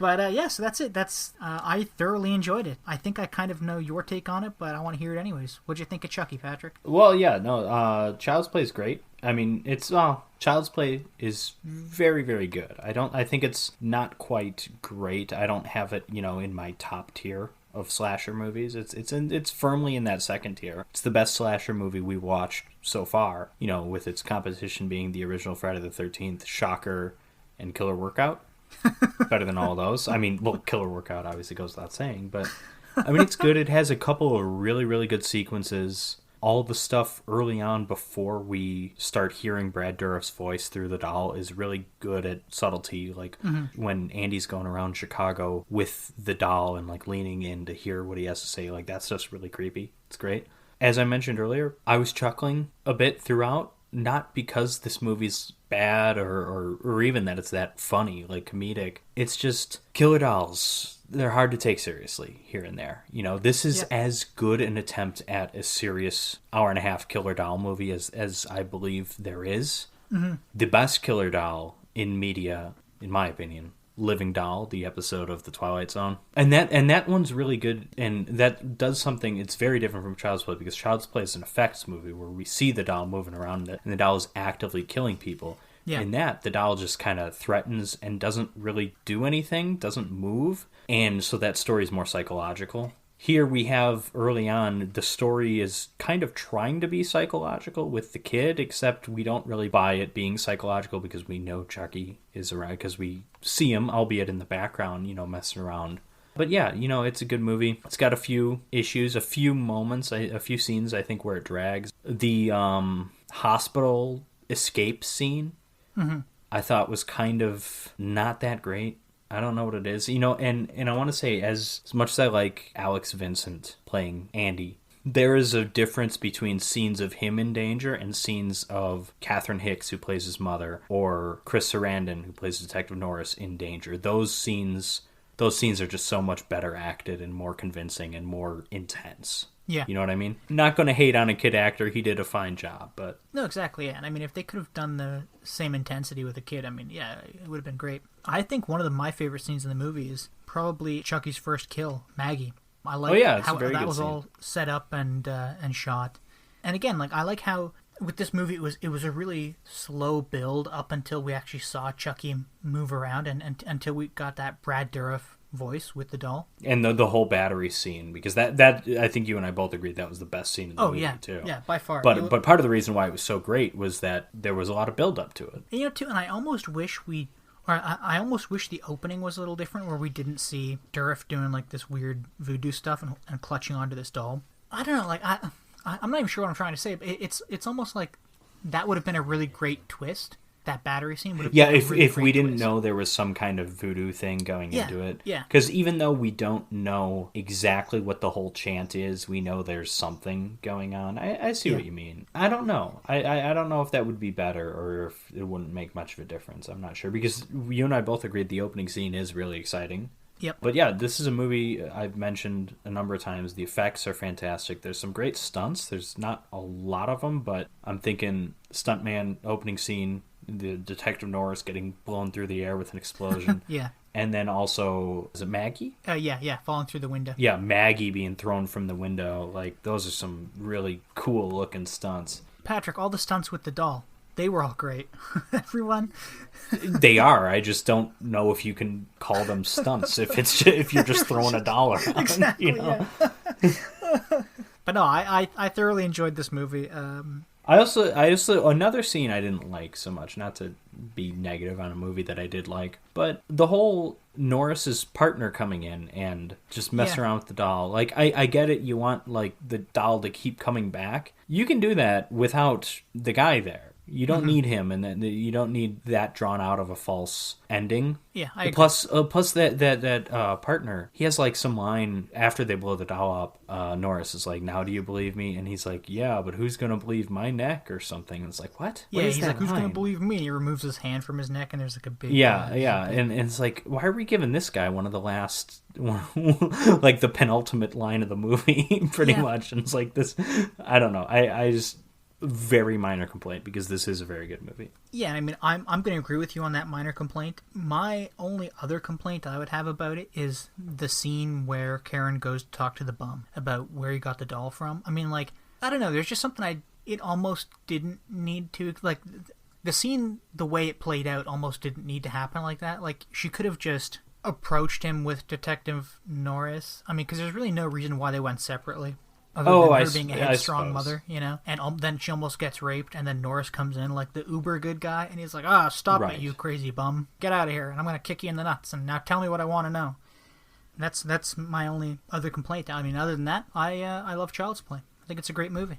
But yeah, so that's it. I thoroughly enjoyed it. I think I kind of know your take on it, but I want to hear it anyways. What'd you think of Chucky, Patrick? Well, yeah, no, Child's Play is great. I mean, Child's Play is very, very good. I think it's not quite great. I don't have it, in my top tier of slasher movies. It's firmly in that second tier. It's the best slasher movie we watched so far, with its competition being the original Friday the 13th, Shocker, and Killer Workout. Better than all those. I mean, well, Killer Workout obviously goes without saying, but I mean, it's good. It has a couple of really, really good sequences. All the stuff early on before we start hearing Brad Dourif's voice through the doll is really good at subtlety. Like when Andy's going around Chicago with the doll and like leaning in to hear what he has to say, like that's just really creepy. It's great. As I mentioned earlier, I was chuckling a bit throughout, not because this movie's bad or even that it's that funny, like comedic. It's just killer dolls. They're hard to take seriously here and there. This is as good an attempt at a serious hour-and-a-half killer doll movie as I believe there is. Mm-hmm. The best killer doll in media, in my opinion, Living Doll, the episode of The Twilight Zone. And that one's really good, and that does something. It's very different from Child's Play, because Child's Play is an effects movie where we see the doll moving around and the doll is actively killing people. Yeah. In that, the doll just kind of threatens and doesn't really do anything, doesn't move, and so that story is more psychological. Here we have, early on, the story is kind of trying to be psychological with the kid, except we don't really buy it being psychological because we know Chucky is around, because we see him, albeit in the background, messing around. But yeah, it's a good movie. It's got a few issues, a few moments, a few scenes, I think, where it drags. The hospital escape scene, I thought was kind of not that great. I don't know what it is, and I want to say, as much as I like Alex Vincent playing Andy, there is a difference between scenes of him in danger and scenes of Catherine Hicks, who plays his mother, or Chris Sarandon, who plays Detective Norris, in danger. Those scenes are just so much better acted and more convincing and more intense. Yeah. You know what I mean? Not going to hate on a kid actor. He did a fine job, but... No, exactly, yeah. And I mean, if they could have done the same intensity with a kid, I mean, yeah, it would have been great. I think one of my favorite scenes in the movie is probably Chucky's first kill, Maggie. I like how that was all set up and shot. And again, like, I like how with this movie it was a really slow build up until we actually saw Chucky move around and until we got that Brad Dourif voice with the doll. And the whole battery scene, because that I think you and I both agreed that was the best scene in the movie too. Yeah, by far. But part of the reason why it was so great was that there was a lot of build up to it. And I almost wish I almost wish the opening was a little different, where we didn't see Dourif doing like this weird voodoo stuff and clutching onto this doll. I don't know, like I'm not even sure what I'm trying to say. But it's almost like that would have been a really great twist. That battery scene would have been a really if we didn't twist. know there was some kind of voodoo thing going into it. Yeah. Because even though we don't know exactly what the whole chant is, we know there's something going on. I see what you mean. I don't know. I don't know if that would be better or if it wouldn't make much of a difference. I'm not sure. Because you and I both agreed the opening scene is really exciting. Yep. But yeah, this is a movie I've mentioned a number of times. The effects are fantastic. There's some great stunts. There's not a lot of them, but I'm thinking stuntman opening scene, the Detective Norris getting blown through the air with an explosion. Yeah. And then also, is it Maggie? Yeah, falling through the window. Yeah, Maggie being thrown from the window. Like, those are some really cool looking stunts. Patrick, all the stunts with the doll, they were all great. Everyone. They are. I just don't know if you can call them stunts if you're just throwing a doll around. Exactly. Yeah. But no, I thoroughly enjoyed this movie. I also another scene I didn't like so much, not to be negative on a movie that I did like, but the whole Norris's partner coming in and just messing around with the doll. Like, I get it, you want like the doll to keep coming back. You can do that without the guy there. You don't need him, and then you don't need that drawn out of a false ending. Yeah, I agree. Plus that partner, he has like some line after they blow the doll up. Norris is like, "Now do you believe me?" And he's like, "Yeah, but who's gonna believe my neck or something?" And it's like, what? Yeah, what is he's that like, "Who's line? gonna believe me?" And he removes his hand from his neck, and there's like a big and it's like, why are we giving this guy one of the last, like the penultimate line of the movie, pretty much? And it's like this, I don't know. very minor complaint because this is a very good movie. Yeah, I mean, I'm going to agree with you on that minor complaint. My only other complaint I would have about it is the scene where Karen goes to talk to the bum about where he got the doll from. I mean, like, I don't know, there's just something it almost didn't need to, like, the scene, the way it played out almost didn't need to happen like that. Like, she could have just approached him with Detective Norris. I mean, because there's really no reason why they went separately. Other than her being a headstrong mother, you know? And then she almost gets raped, and then Norris comes in like the uber good guy, and he's like, stop it, you crazy bum. Get out of here, and I'm going to kick you in the nuts, and now tell me what I want to know. And that's my only other complaint. I mean, other than that, I love Child's Play. I think it's a great movie.